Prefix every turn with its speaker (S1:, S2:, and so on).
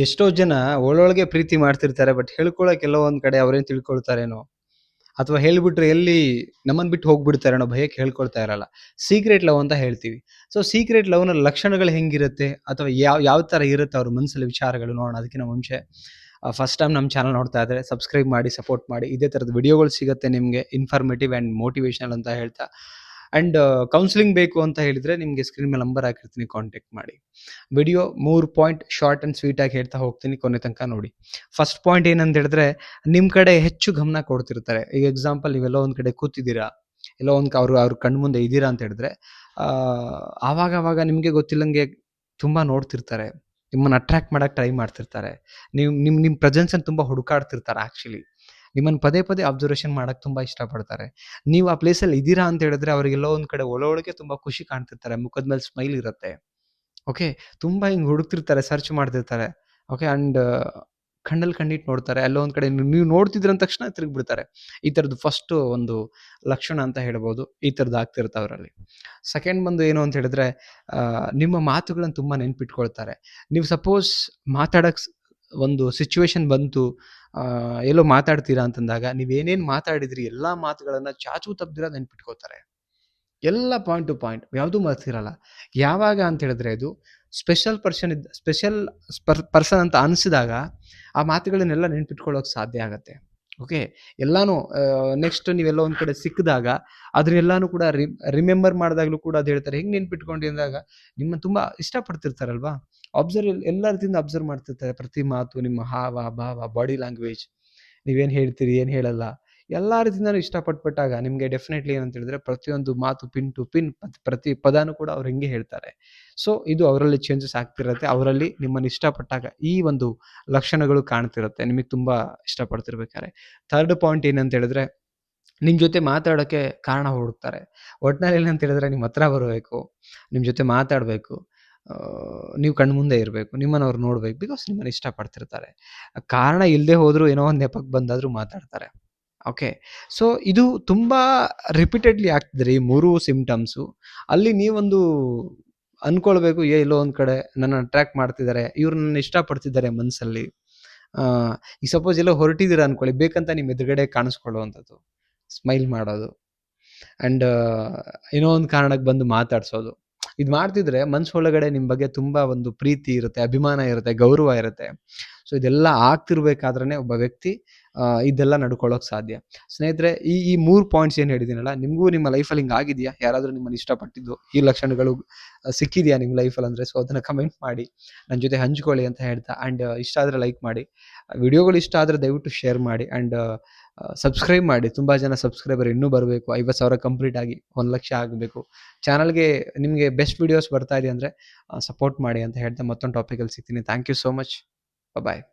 S1: ಎಷ್ಟೋ ಜನ ಒಳೊಳಗೆ ಪ್ರೀತಿ ಮಾಡ್ತಿರ್ತಾರೆ. ಬಟ್ ಹೇಳ್ಕೊಳಕ್ ಎಲ್ಲೋ ಒಂದ್ ಕಡೆ ಅವ್ರೇನ್ ತಿಳ್ಕೊಳ್ತಾರೇನೋ, ಅಥವಾ ಹೇಳ್ಬಿಟ್ರೆ ಎಲ್ಲಿ ನಮ್ಮನ್ ಬಿಟ್ಟು ಹೋಗ್ಬಿಡ್ತಾರೆ ಅನ್ನೋ ಭಯಕ್ಕೆ ಹೇಳ್ಕೊಳ್ತಾ ಇರಲ್ಲ. ಸೀಕ್ರೆಟ್ ಲವ್ ಅಂತ ಹೇಳ್ತೀವಿ. ಸೊ ಸೀಕ್ರೆಟ್ ಲವ್‌ನ ಲಕ್ಷಣಗಳು ಹೆಂಗಿರುತ್ತೆ? ಅಥವಾ ಯಾವ ತರ ಇರುತ್ತೆ ಅವ್ರ ಮನಸ್ಸಲ್ಲಿ ವಿಚಾರಗಳು ನೋಡೋಣ. ಅದಕ್ಕಿಂತ ಮುಂಚೆ ಫಸ್ಟ್ ಟೈಮ್ ನಮ್ಮ ಚಾನಲ್ ನೋಡ್ತಾ ಇದ್ರೆ ಸಬ್ಸ್ಕ್ರೈಬ್ ಮಾಡಿ, ಸಪೋರ್ಟ್ ಮಾಡಿ. ಇದೇ ತರದ ವಿಡಿಯೋಗಳು ಸಿಗುತ್ತೆ ನಿಮ್ಗೆ ಇನ್ಫಾರ್ಮೇಟಿವ್ ಅಂಡ್ ಮೋಟಿವೇಶನಲ್ ಅಂತ ಹೇಳ್ತಾ. ಅಂಡ್ ಕೌನ್ಸೆಲಿಂಗ್ ಬೇಕು ಅಂತ ಹೇಳಿದ್ರೆ ನಿಮ್ಗೆ ಸ್ಕ್ರೀನ್ ಮೇಲೆ ನಂಬರ್ ಹಾಕಿರ್ತೀನಿ, ಕಾಂಟ್ಯಾಕ್ಟ್ ಮಾಡಿ. Video 3 point short and sweet ಆಗಿ ಹೇಳ್ತಾ ಹೋಗ್ತೀನಿ, ಕೊನೆ ತನಕ ನೋಡಿ. ಫಸ್ಟ್ ಪಾಯಿಂಟ್ ಏನಂತ ಹೇಳಿದ್ರೆ, ನಿಮ್ ಕಡೆ ಹೆಚ್ಚು ಗಮನ ಕೊಡ್ತಿರ್ತಾರೆ. ಈಗ ಎಕ್ಸಾಂಪಲ್, ನೀವೆಲ್ಲೋ ಒಂದ್ ಕಡೆ ಕೂತಿದ್ದೀರಾ, ಎಲ್ಲೋ ಒಂದ್ ಅವ್ರ ಕಣ್ಣು ಮುಂದೆ ಇದ್ದೀರಾ ಅಂತ ಹೇಳಿದ್ರೆ, ಆವಾಗ ನಿಮ್ಗೆ ಗೊತ್ತಿಲ್ಲಂಗೆ ತುಂಬಾ ನೋಡ್ತಿರ್ತಾರೆ. ನಿಮ್ಮನ್ನ ಅಟ್ರಾಕ್ಟ್ ಮಾಡಕ್ ಟ್ರೈ ಮಾಡ್ತಿರ್ತಾರೆ. ನಿಮ್ ಪ್ರೆಸೆನ್ಸ್ ಅನ್ನು ತುಂಬಾ ಹುಡುಕಾಡ್ತಿರ್ತಾರೆ ಆಕ್ಚುಲಿ. ನಿಮ್ಮನ್ನ ಪದೇ ಪದೇ ಅಬ್ಸರ್ವೇಷನ್ ಮಾಡಕ್ ತುಂಬಾ ಇಷ್ಟಪಡ್ತಾರೆ. ನೀವು ಆ ಪ್ಲೇಸಲ್ಲಿ ಇದ್ದೀರಾ ಅಂತ ಹೇಳಿದ್ರೆ ಅವ್ರಿಗೆಲ್ಲೋ ಒಂದ್ ಕಡೆ ಒಳಗೆ ತುಂಬಾ ಖುಷಿ ಕಾಣ್ತಿರ್ತಾರೆ. ಮುಖದ ಮೇಲೆ ಸ್ಮೈಲ್ ಇರುತ್ತೆ. ಓಕೆ. ತುಂಬಾ ಹಿಂಗ್ ಹುಡುಕ್ತಿರ್ತಾರೆ, ಸರ್ಚ್ ಮಾಡ್ತಿರ್ತಾರೆ. ಓಕೆ. ಅಂಡ್ ಕಣ್ಣಲ್ಲಿ ಕಣ್ಣಿಟ್ಟು ನೋಡ್ತಾರೆ. ಎಲ್ಲೋ ಒಂದ್ ಕಡೆ ನೀವು ನೋಡ್ತಿದ್ರ ಅಂದ ತಕ್ಷಣ ತಿರುಗ್ಬಿಡ್ತಾರೆ. ಈ ತರದ್ದು ಫಸ್ಟ್ ಒಂದು ಲಕ್ಷಣ ಅಂತ ಹೇಳ್ಬೋದು. ಈ ತರದ್ದು ಆಗ್ತಿರುತ್ತೆ ಅವರಲ್ಲಿ. ಸೆಕೆಂಡ್ ಬಂದು ಏನು ಅಂತ ಹೇಳಿದ್ರೆ, ನಿಮ್ಮ ಮಾತುಗಳನ್ನ ತುಂಬಾ ನೆನ್ಪಿಟ್ಕೊಳ್ತಾರೆ. ನೀವು ಸಪೋಸ್ ಮಾತಾಡಕ್ ಒಂದು ಸಿಚುವೇಶನ್ ಬಂತು, ಎಲ್ಲೋ ಮಾತಾಡ್ತೀರಾ ಅಂತಂದಾಗ ನೀವೇನೇನ್ ಮಾತಾಡಿದ್ರಿ ಎಲ್ಲಾ ಮಾತುಗಳನ್ನ ಚಾಚೂ ತಪ್ಪದಿರ ನೆನ್ಪಿಟ್ಕೋತಾರೆ. ಎಲ್ಲ ಪಾಯಿಂಟ್ ಟು ಪಾಯಿಂಟ್ ಯಾವ್ದೂ ಮರ್ತಿರಲ್ಲ. ಯಾವಾಗ ಅಂತ ಹೇಳಿದ್ರೆ, ಇದು ಸ್ಪೆಷಲ್ ಪರ್ಸನ್ ಅಂತ ಅನ್ಸಿದಾಗ ಆ ಮಾತುಗಳನ್ನೆಲ್ಲ ನೆನ್ಪಿಟ್ಕೊಳ್ಳೋಕೆ ಸಾಧ್ಯ ಆಗತ್ತೆ. ಓಕೆ. ಎಲ್ಲಾನು ನೆಕ್ಸ್ಟ್ ನೀವೆಲ್ಲೋ ಒಂದ್ ಕಡೆ ಸಿಕ್ಕಿದಾಗ ಅದನ್ನೆಲ್ಲಾನು ಕೂಡ ರಿಮೆಂಬರ್ ಮಾಡಿದಾಗ್ಲೂ ಕೂಡ ಅದ್ ಹೇಳ್ತಾರೆ. ಹೆಂಗ್ ನೆನ್ಪಿಟ್ಕೊಂಡಿ ಅಂದಾಗ ನಿಮ್ಮನ್ನ ತುಂಬಾ ಇಷ್ಟಪಡ್ತಿರ್ತಾರಲ್ವಾ. ಎಲ್ಲ ರೀತಿಯಿಂದ ಅಬ್ಸರ್ವ್ ಮಾಡ್ತಿರ್ತಾರೆ. ಪ್ರತಿ ಮಾತು, ನಿಮ್ಮ ಹಾವ, ಭಾವ, ಬಾಡಿ ಲ್ಯಾಂಗ್ವೇಜ್, ನೀವೇನ್ ಹೇಳ್ತೀರಿ, ಏನ್ ಹೇಳಲ್ಲ, ಎಲ್ಲಾ ರೀತಿಯಿಂದಾನು ಇಷ್ಟಪಟ್ಬಿಟ್ಟಾಗ ನಿಮ್ಗೆ ಡೆಫಿನೆಟ್ಲಿ ಏನಂತ ಹೇಳಿದ್ರೆ, ಪ್ರತಿಯೊಂದು ಮಾತು ಪಿನ್ ಟು ಪಿನ್ ಪ್ರತಿ ಪದಾನು ಕೂಡ ಅವ್ರು ಹಿಂಗೆ ಹೇಳ್ತಾರೆ. ಸೊ ಇದು ಅವರಲ್ಲಿ ಚೇಂಜಸ್ ಆಗ್ತಿರತ್ತೆ. ಅವರಲ್ಲಿ ನಿಮ್ಮನ್ನ ಇಷ್ಟಪಟ್ಟಾಗ ಈ ಒಂದು ಲಕ್ಷಣಗಳು ಕಾಣ್ತಿರತ್ತೆ. ನಿಮಗೆ ತುಂಬಾ ಇಷ್ಟಪಡ್ತಿರ್ಬೇಕಾದ್ರೆ. ಥರ್ಡ್ ಪಾಯಿಂಟ್ ಏನಂತ ಹೇಳಿದ್ರೆ, ನಿಮ್ ಜೊತೆ ಮಾತಾಡೋಕೆ ಕಾರಣ ಹುಡುಕ್ತಾರೆ. ಒಟ್ನಲ್ಲಿ ಏನಂತ ಹೇಳಿದ್ರೆ, ನಿಮ್ ಹತ್ರ ಬರ್ಬೇಕು, ನಿಮ್ ಜೊತೆ ಮಾತಾಡ್ಬೇಕು, ನೀವು ಕಣ್ಮುಂದೆ ಇರ್ಬೇಕು, ನಿಮ್ಮನ್ನ ಅವ್ರು ನೋಡ್ಬೇಕು. ಬಿಕಾಸ್ ನಿಮ್ಮನ್ನ ಇಷ್ಟಪಡ್ತಿರ್ತಾರೆ. ಕಾರಣ ಇಲ್ದೇ ಹೋದ್ರು ಏನೋ ಒಂದ್ ನೆಪಕ್ ಬಂದಾದ್ರೂ ಮಾತಾಡ್ತಾರೆ. ಓಕೆ. ಸೊ ಇದು ತುಂಬಾ ರಿಪೀಟೆಡ್ಲಿ ಆಗ್ತಿದ್ರೆ ಈ 3 ಸಿಂಪ್ಟಮ್ಸು. ಅಲ್ಲಿ ನೀವೊಂದು ಅನ್ಕೊಳ್ಬೇಕು, ಎಲ್ಲೋ ಒಂದ್ ಕಡೆ ನನ್ನ ಅಟ್ರಾಕ್ಟ್ ಮಾಡ್ತಿದ್ದಾರೆ, ಇವ್ರು ನನ್ನ ಇಷ್ಟಪಡ್ತಿದ್ದಾರೆ ಮನ್ಸಲ್ಲಿ. ಈಗ ಸಪೋಸ್ ಎಲ್ಲೋ ಹೊರಟಿದ್ದೀರಾ ಅನ್ಕೊಳ್ಳಿ, ಬೇಕಂತ ನಿಮ್ ಎದುರುಗಡೆ ಕಾಣಿಸ್ಕೊಳ್ಳುವಂಥದ್ದು, ಸ್ಮೈಲ್ ಮಾಡೋದು, ಅಂಡ್ ಏನೋ ಒಂದ್ ಕಾರಣಕ್ಕೆ ಬಂದು ಮಾತಾಡ್ಸೋದು. ಇದ್ ಮಾಡ್ತಿದ್ರೆ ಮನ್ಸೊಳಗಡೆ ನಿಮ್ ಬಗ್ಗೆ ತುಂಬಾ ಒಂದು ಪ್ರೀತಿ ಇರುತ್ತೆ, ಅಭಿಮಾನ ಇರುತ್ತೆ, ಗೌರವ ಇರುತ್ತೆ. ಸೊ ಇದೆಲ್ಲ ಆಗ್ತಿರ್ಬೇಕಾದ್ರೇನೆ ಒಬ್ಬ ವ್ಯಕ್ತಿ ಇದೆಲ್ಲ ನಡ್ಕೊಳ್ಳೋಕ್ ಸಾಧ್ಯ. ಸ್ನೇಹಿತರೆ, ಈ 3 ಪಾಯಿಂಟ್ಸ್ ಏನ್ ಹೇಳಿದೀನಲ್ಲ, ನಿಮ್ಗೂ ನಿಮ್ಮ ಲೈಫಲ್ಲಿ ಹಿಂಗ್ ಆಗಿದ್ಯಾ? ಯಾರಾದ್ರೂ ನಿಮ್ಮನ್ನ ಇಷ್ಟಪಟ್ಟಿದ್ದು, ಈ ಲಕ್ಷಣಗಳು ಸಿಕ್ಕಿದ್ಯಾ ನಿಮ್ ಲೈಫಲ್ಲಿ ಅಂದ್ರೆ, ಸೊ ಅದನ್ನ ಕಮೆಂಟ್ ಮಾಡಿ ನನ್ ಜೊತೆ ಹಂಚ್ಕೊಳ್ಳಿ ಅಂತ ಹೇಳ್ತಾ, ಅಂಡ್ ಇಷ್ಟ ಆದ್ರೆ ಲೈಕ್ ಮಾಡಿ, ವಿಡಿಯೋಗಳು ಇಷ್ಟ ಆದ್ರೆ ದಯವಿಟ್ಟು ಶೇರ್ ಮಾಡಿ, ಅಂಡ್ ಸಬ್ಸ್ಕ್ರೈಬ್ ಮಾಡಿ. ತುಂಬಾ ಜನ ಸಬ್ಸ್ಕ್ರೈಬರ್ ಇನ್ನೂ ಬರಬೇಕು. 50,000 ಕಂಪ್ಲೀಟ್ ಆಗಿ 1,00,000 ಆಗಬೇಕು. ಚಾನಲ್ಗೆ ನಿಮ್ಗೆ ಬೆಸ್ಟ್ ವಿಡಿಯೋಸ್ ಬರ್ತಾ ಇದೆ ಅಂದ್ರೆ ಸಪೋರ್ಟ್ ಮಾಡಿ ಅಂತ ಹೇಳ್ತಾ, ಮತ್ತೊಂದು ಟಾಪಿಕಲ್ಲಿ ಸಿಗ್ತೀನಿ. Thank you so much. Bye.